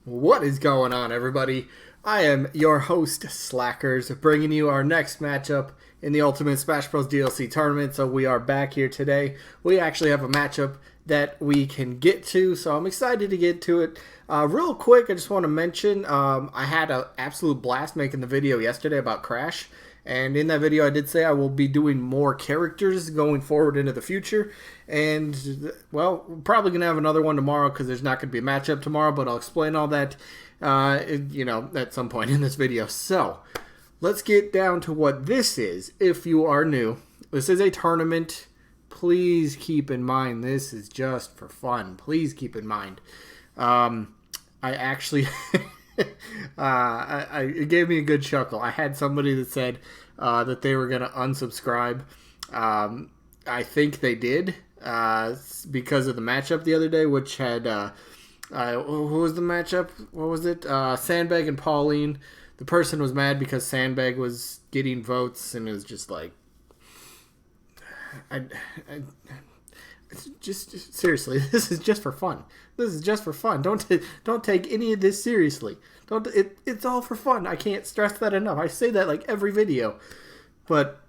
What is going on, everybody? I am your host, Slackerz, bringing you our next matchup in the Ultimate Smash Bros. DLC tournament. So we are back here today. We actually have a matchup that we can get to, so I'm excited to get to it. Real quick, I just want to mention I had an absolute blast making the video yesterday about Crash. And in that video, I did say I will be doing more characters going forward into the future. And, well, we're probably going to have another one tomorrow because there's not going to be a matchup tomorrow. But I'll explain all that, at some point in this video. So, let's get down to what this is. If you are new, this is a tournament. Please keep in mind, this is just for fun. Please keep in mind. I actually... it gave me a good chuckle. I had somebody that said that they were going to unsubscribe. I think they did because of the matchup the other day, which had who was the matchup? What was it? Sandbag and Pauline. The person was mad because Sandbag was getting votes, and it was just like, just seriously, this is just for fun. This is just for fun. Don't take any of this seriously. It's all for fun. I can't stress that enough. I say that like every video, but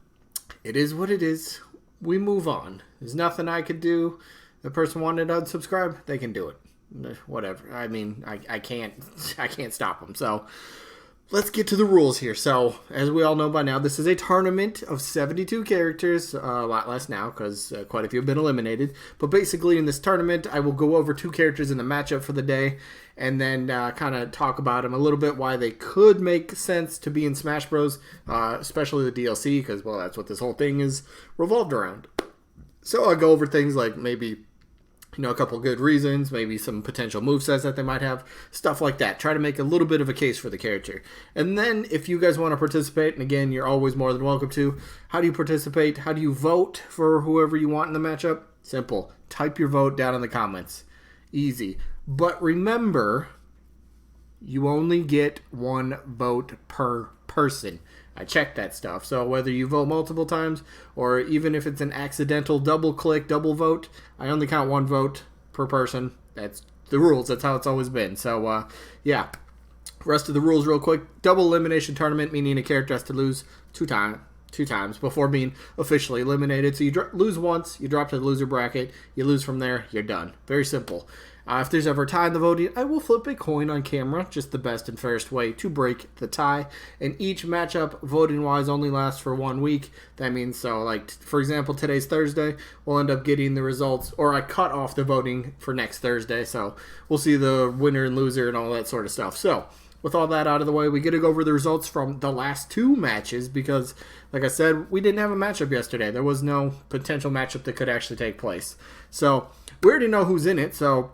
it is what it is. We move on. There's nothing I could do. The person wanted to unsubscribe, they can do it. Whatever. I mean, I can't stop them. So let's get to the rules here. So, as we all know by now, this is a tournament of 72 characters. A lot less now because quite a few have been eliminated. But basically, in this tournament, I will go over 2 characters in the matchup for the day and then kind of talk about them a little bit, why they could make sense to be in Smash Bros., especially the DLC, because, well, that's what this whole thing is revolved around. So I'll go over things like maybe, a couple good reasons, maybe some potential movesets that they might have, stuff like that. Try to make a little bit of a case for the character. And then if you guys want to participate, and again, you're always more than welcome to, how do you participate? How do you vote for whoever you want in the matchup? Simple. Type your vote down in the comments. Easy. But remember, you only get 1 vote per person. I checked that stuff. So whether you vote multiple times or even if it's an accidental double click, double vote, I only count 1 vote per person. That's the rules. That's how it's always been. So, yeah. Rest of the rules real quick. Double elimination tournament, meaning a character has to lose two times before being officially eliminated. So you lose once, you drop to the loser bracket, you lose from there, you're done. Very simple. If there's ever a tie in the voting, I will flip a coin on camera, just the best and fairest way to break the tie. And each matchup, voting-wise, only lasts for 1 week. That means, for example, today's Thursday, we'll end up getting the results, or I cut off the voting for next Thursday, so we'll see the winner and loser and all that sort of stuff. So, with all that out of the way, we get to go over the results from the last 2 matches because, like I said, we didn't have a matchup yesterday. There was no potential matchup that could actually take place. So, we already know who's in it, so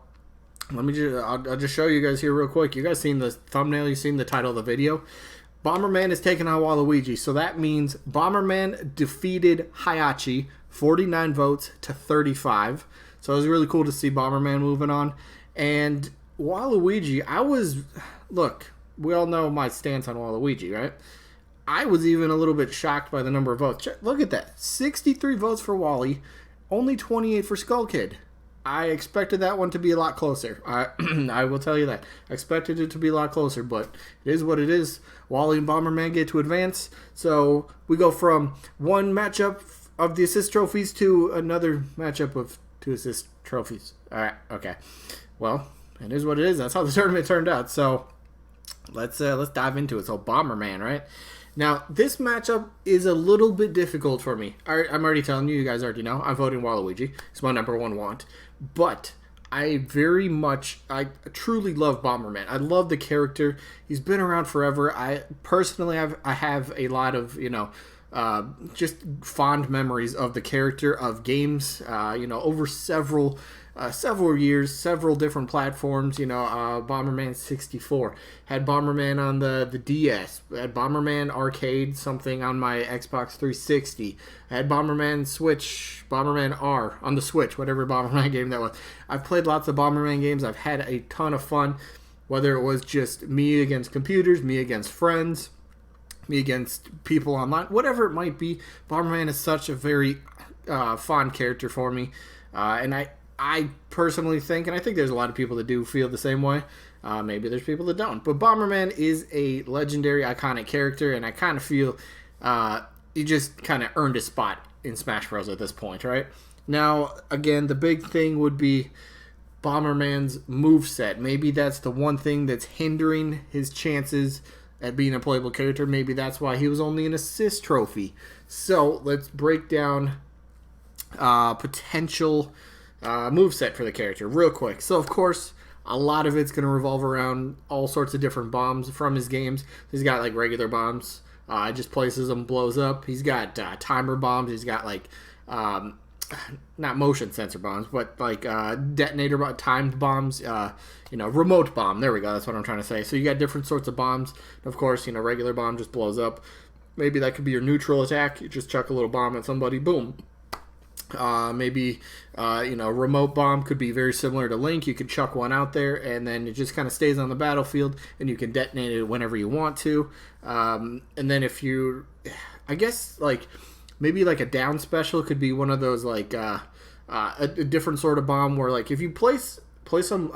I'll just show you guys here real quick. You guys seen the thumbnail, you seen the title of the video. Bomberman is taking on Waluigi, so that means Bomberman defeated Hayachi 49 votes to 35. So it was really cool to see Bomberman moving on. And Waluigi, look, we all know my stance on Waluigi, right? I was even a little bit shocked by the number of votes. Look at that. 63 votes for Wally, only 28 for Skull Kid. I expected that one to be a lot closer. I will tell you that. I expected it to be a lot closer, but it is what it is. Wally and Bomberman get to advance. So we go from one matchup of the assist trophies to another matchup of 2 assist trophies. All right, okay. Well, it is what it is. That's how the tournament turned out. So let's dive into it. So Bomberman, right? Now, this matchup is a little bit difficult for me. I'm already telling you, you guys already know, I'm voting Waluigi. It's my number 1 want. But I truly love Bomberman. I love the character. He's been around forever. I personally have a lot of, just fond memories of the character, of games, over several years, several different platforms. Bomberman 64, had Bomberman on the DS, had Bomberman Arcade, something on my Xbox 360, had Bomberman Switch, Bomberman R on the Switch, whatever Bomberman game that was. I've played lots of Bomberman games. I've had a ton of fun, whether it was just me against computers, me against friends, me against people online, whatever it might be. Bomberman is such a very fond character for me, and I personally think, and I think there's a lot of people that do feel the same way, Maybe there's people that don't. But Bomberman is a legendary, iconic character, and I kind of feel he just kind of earned a spot in Smash Bros. At this point, right? Now, again, the big thing would be Bomberman's moveset. Maybe that's the one thing that's hindering his chances at being a playable character. Maybe that's why he was only an assist trophy. So, let's break down potential moveset for the character real quick. So, of course, a lot of it's going to revolve around all sorts of different bombs from his games. He's got, like, regular bombs. Just places them, blows up. He's got timer bombs. He's got, like, not motion sensor bombs, but like detonator timed bombs, remote bomb. There we go. That's what I'm trying to say. So you got different sorts of bombs. Of course, regular bomb just blows up. Maybe that could be your neutral attack. You just chuck a little bomb at somebody, boom. Maybe remote bomb could be very similar to Link. You could chuck one out there, and then it just kind of stays on the battlefield, and you can detonate it whenever you want to. And then if you, I guess, like, maybe like a down special could be one of those, like a different sort of bomb where, like, if you place some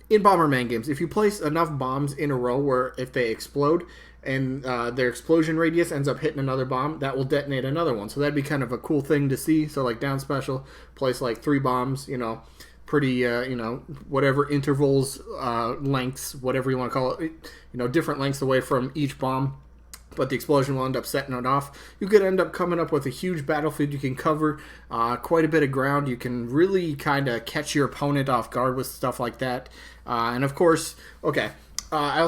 in Bomberman games, if you place enough bombs in a row where if they explode and their explosion radius ends up hitting another bomb, that will detonate another one. So that'd be kind of a cool thing to see. So like down special, place like 3 bombs, pretty, whatever intervals, lengths, whatever you want to call it, different lengths away from each bomb. But the explosion will end up setting it off. You could end up coming up with a huge battlefield. You can cover quite a bit of ground. You can really kind of catch your opponent off guard with stuff like that. And of course, okay, I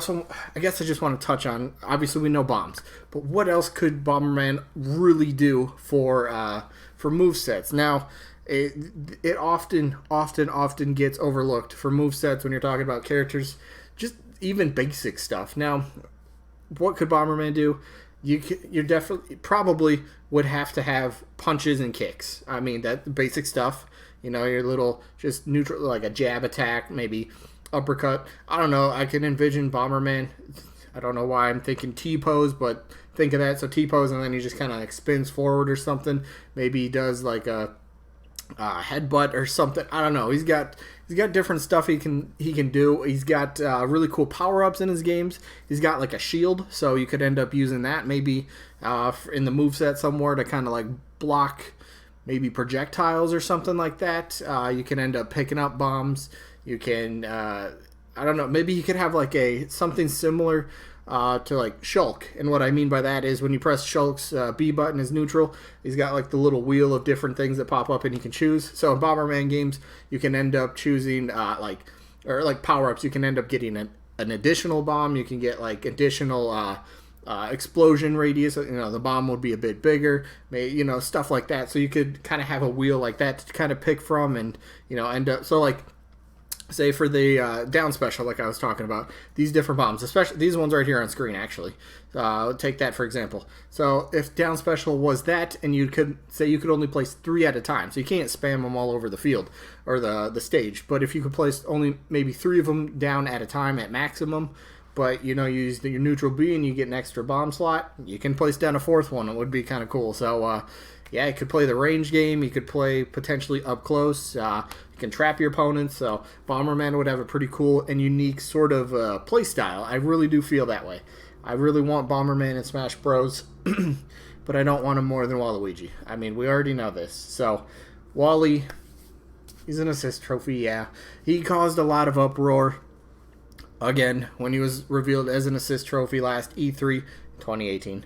guess I just want to touch on, obviously we know bombs, but what else could Bomberman really do for movesets? Now, it often gets overlooked for movesets when you're talking about characters, just even basic stuff. Now, what could Bomberman do? You definitely probably would have to have punches and kicks. I mean, that basic stuff. Your little just neutral, like a jab attack, maybe uppercut. I don't know. I can envision Bomberman. I don't know why I'm thinking T-pose, but think of that. So T-pose, and then he just kind of like spins forward or something. Maybe he does like a headbutt or something. I don't know. He's got different stuff he can do. He's got really cool power-ups in his games. He's got like a shield, so you could end up using that maybe in the moveset somewhere to kind of like block maybe projectiles or something like that. You can end up picking up bombs. You can, I don't know, maybe you could have like something similar to like Shulk. And what I mean by that is when you press Shulk's B button is neutral, he's got like the little wheel of different things that pop up and you can choose. So in Bomberman games, you can end up choosing like power-ups. You can end up getting an additional bomb. You can get like additional explosion radius. The bomb would be a bit bigger, stuff like that. So you could kind of have a wheel like that to kind of pick from and, end up, so like, say for the down special, like I was talking about, these different bombs, especially these ones right here on screen, actually. Take that for example. So if down special was that, and you could only place 3 at a time, so you can't spam them all over the field or the stage. But if you could place only maybe 3 of them down at a time at maximum, but you use your neutral B and you get an extra bomb slot, you can place down a 4th one. It would be kind of cool. So yeah, you could play the range game. You could play potentially up close. You can trap your opponents. So Bomberman would have a pretty cool and unique sort of play style. I really do feel that way. I really want Bomberman in Smash Bros. But I don't want him more than Waluigi. I mean, we already know this. So Wally, he's an assist trophy, yeah. He caused a lot of uproar. Again, when he was revealed as an assist trophy last E3 2018.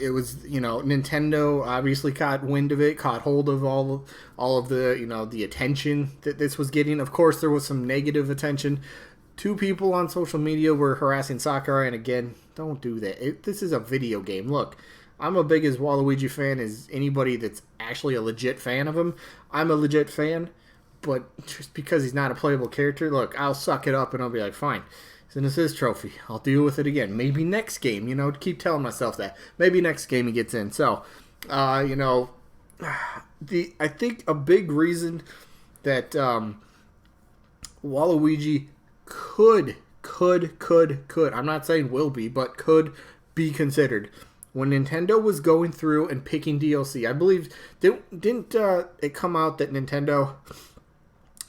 It was, Nintendo obviously caught wind of it, caught hold of all of the, the attention that this was getting. Of course, there was some negative attention. 2 people on social media were harassing Sakurai, and again, don't do that. This is a video game. Look, I'm a big as Waluigi fan as anybody that's actually a legit fan of him. I'm a legit fan, but just because he's not a playable character, look, I'll suck it up and I'll be like, fine. It's an assist trophy. I'll deal with it again. Maybe next game, keep telling myself that. Maybe next game he gets in. So, I think a big reason that Waluigi could, I'm not saying will be, but could be considered. When Nintendo was going through and picking DLC, I believe, didn't it come out that Nintendo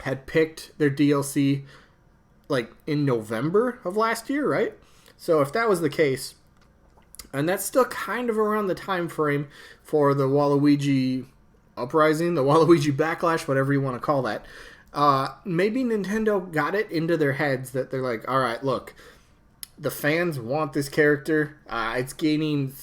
had picked their DLC like in November of last year, right? So if that was the case, and that's still kind of around the time frame for the Waluigi uprising, the Waluigi backlash, whatever you want to call that, maybe Nintendo got it into their heads that they're like, all right, look, the fans want this character. It's gaining,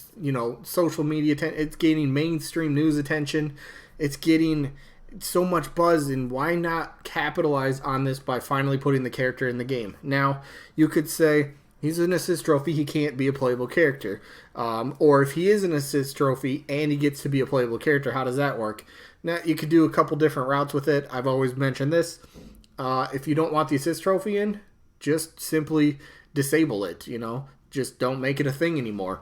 social media attention. It's gaining mainstream news attention. It's getting so much buzz, and why not capitalize on this by finally putting the character in the game? Now, you could say he's an assist trophy, he can't be a playable character. Or if he is an assist trophy and he gets to be a playable character, how does that work? Now, you could do a couple different routes with it. I've always mentioned this. If you don't want the assist trophy in, just simply disable it, Just don't make it a thing anymore.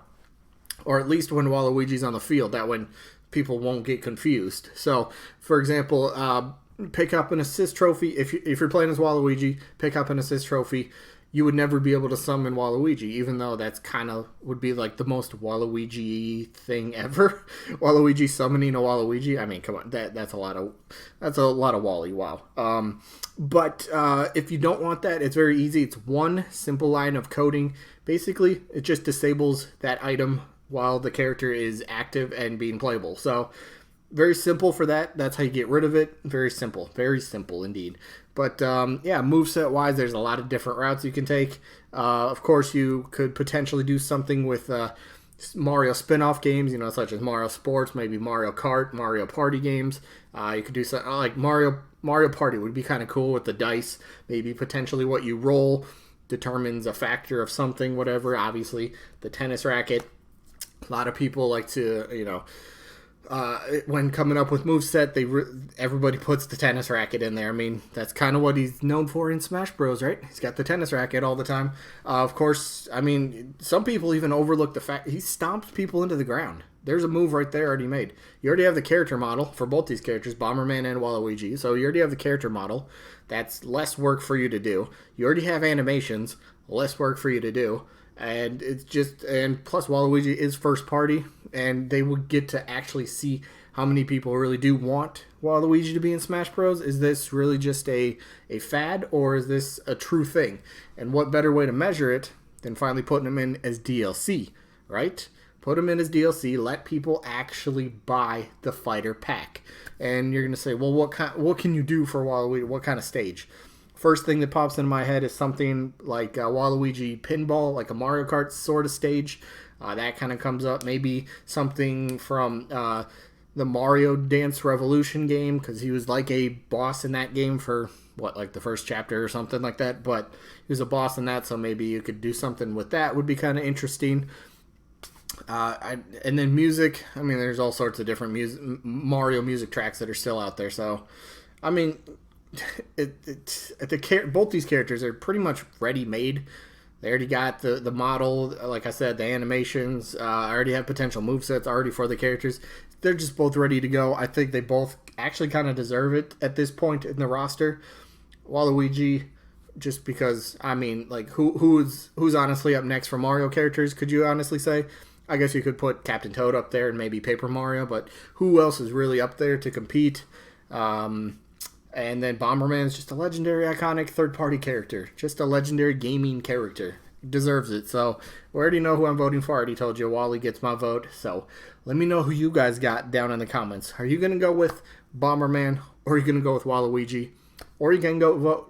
Or at least when Waluigi's on the field. That way people won't get confused. So, for example, pick up an assist trophy. If you're playing as Waluigi, pick up an assist trophy. You would never be able to summon Waluigi, even though that's kind of would be like the most Waluigi thing ever. Waluigi summoning a Waluigi. I mean, come on, that's a lot of Wally. Wow. But if you don't want that, it's very easy. It's one simple line of coding. Basically, it just disables that item while the character is active and being playable. So, very simple for that. That's how you get rid of it. Very simple indeed. But moveset-wise, there's a lot of different routes you can take. Of course, you could potentially do something with Mario spin-off games, such as Mario Sports, maybe Mario Kart, Mario Party games. You could do something like Mario Party would be kind of cool with the dice. Maybe potentially what you roll determines a factor of something, whatever. Obviously, the tennis racket. A lot of people like to, when coming up with moveset, everybody puts the tennis racket in there. I mean, that's kind of what he's known for in Smash Bros, right? He's got the tennis racket all the time. Of course, I mean, some people even overlook the fact he stomps people into the ground. There's a move right there already made. You already have the character model for both these characters, Bomberman and Waluigi. So you already have the character model. That's less work for you to do. You already have animations, less work for you to do. And plus Waluigi is first party, and they would get to actually see how many people really do want Waluigi to be in Smash Bros. Is this really just a fad, or is this a true thing? And what better way to measure it than finally putting him in as DLC, right? Put him in as DLC, let people actually buy the fighter pack. And you're going to say, well, what can you do for Waluigi? What kind of stage? First thing that pops into my head is something like Waluigi Pinball, like a Mario Kart sort of stage. That kind of comes up. Maybe something from the Mario Dance Revolution game, because he was like a boss in that game for, like the first chapter or something like that. But he was a boss in that, so maybe you could do something with that. Would be kind of interesting. And then music. I mean, there's all sorts of different Mario music tracks that are still out there. So, I mean, both these characters are pretty much ready-made. They already got the model, like I said, the animations. I already have potential movesets already for the characters. They're just both ready to go. I think they both actually kind of deserve it at this point in the roster. Waluigi, just because, I mean, like, who's honestly up next for Mario characters, could you honestly say? I guess you could put Captain Toad up there and maybe Paper Mario, but who else is really up there to compete? And then Bomberman is just a legendary, iconic third-party character. Just a legendary gaming character. Deserves it. So, we already know who I'm voting for. I already told you Wally gets my vote. So, let me know who you guys got down in the comments. Are you going to go with Bomberman, or are you going to go with Waluigi? Or you can go vote...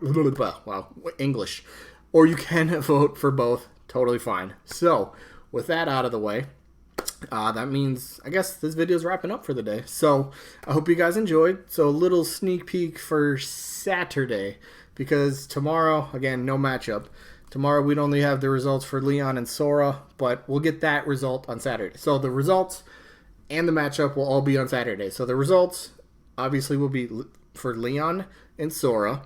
Wow, English. Or you can vote for both. Totally fine. So, with that out of the way... that means, I guess, this video is wrapping up for the day. So, I hope you guys enjoyed. So, a little sneak peek for Saturday. Because tomorrow, again, no matchup. Tomorrow, we'd only have the results for Leon and Sora. But we'll get that result on Saturday. So, the results and the matchup will all be on Saturday. So, the results, obviously, will be for Leon and Sora.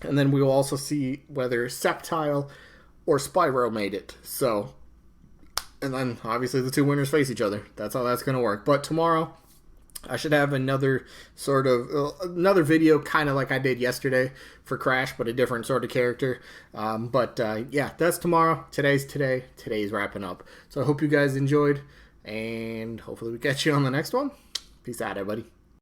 And then we will also see whether Sceptile or Spyro made it. So... And then, obviously, the two winners face each other. That's how that's going to work. But tomorrow, I should have another video, kind of like I did yesterday for Crash, but a different sort of character. Yeah, that's tomorrow. Today's today. Today's wrapping up. So I hope you guys enjoyed, and hopefully we catch you on the next one. Peace out, everybody.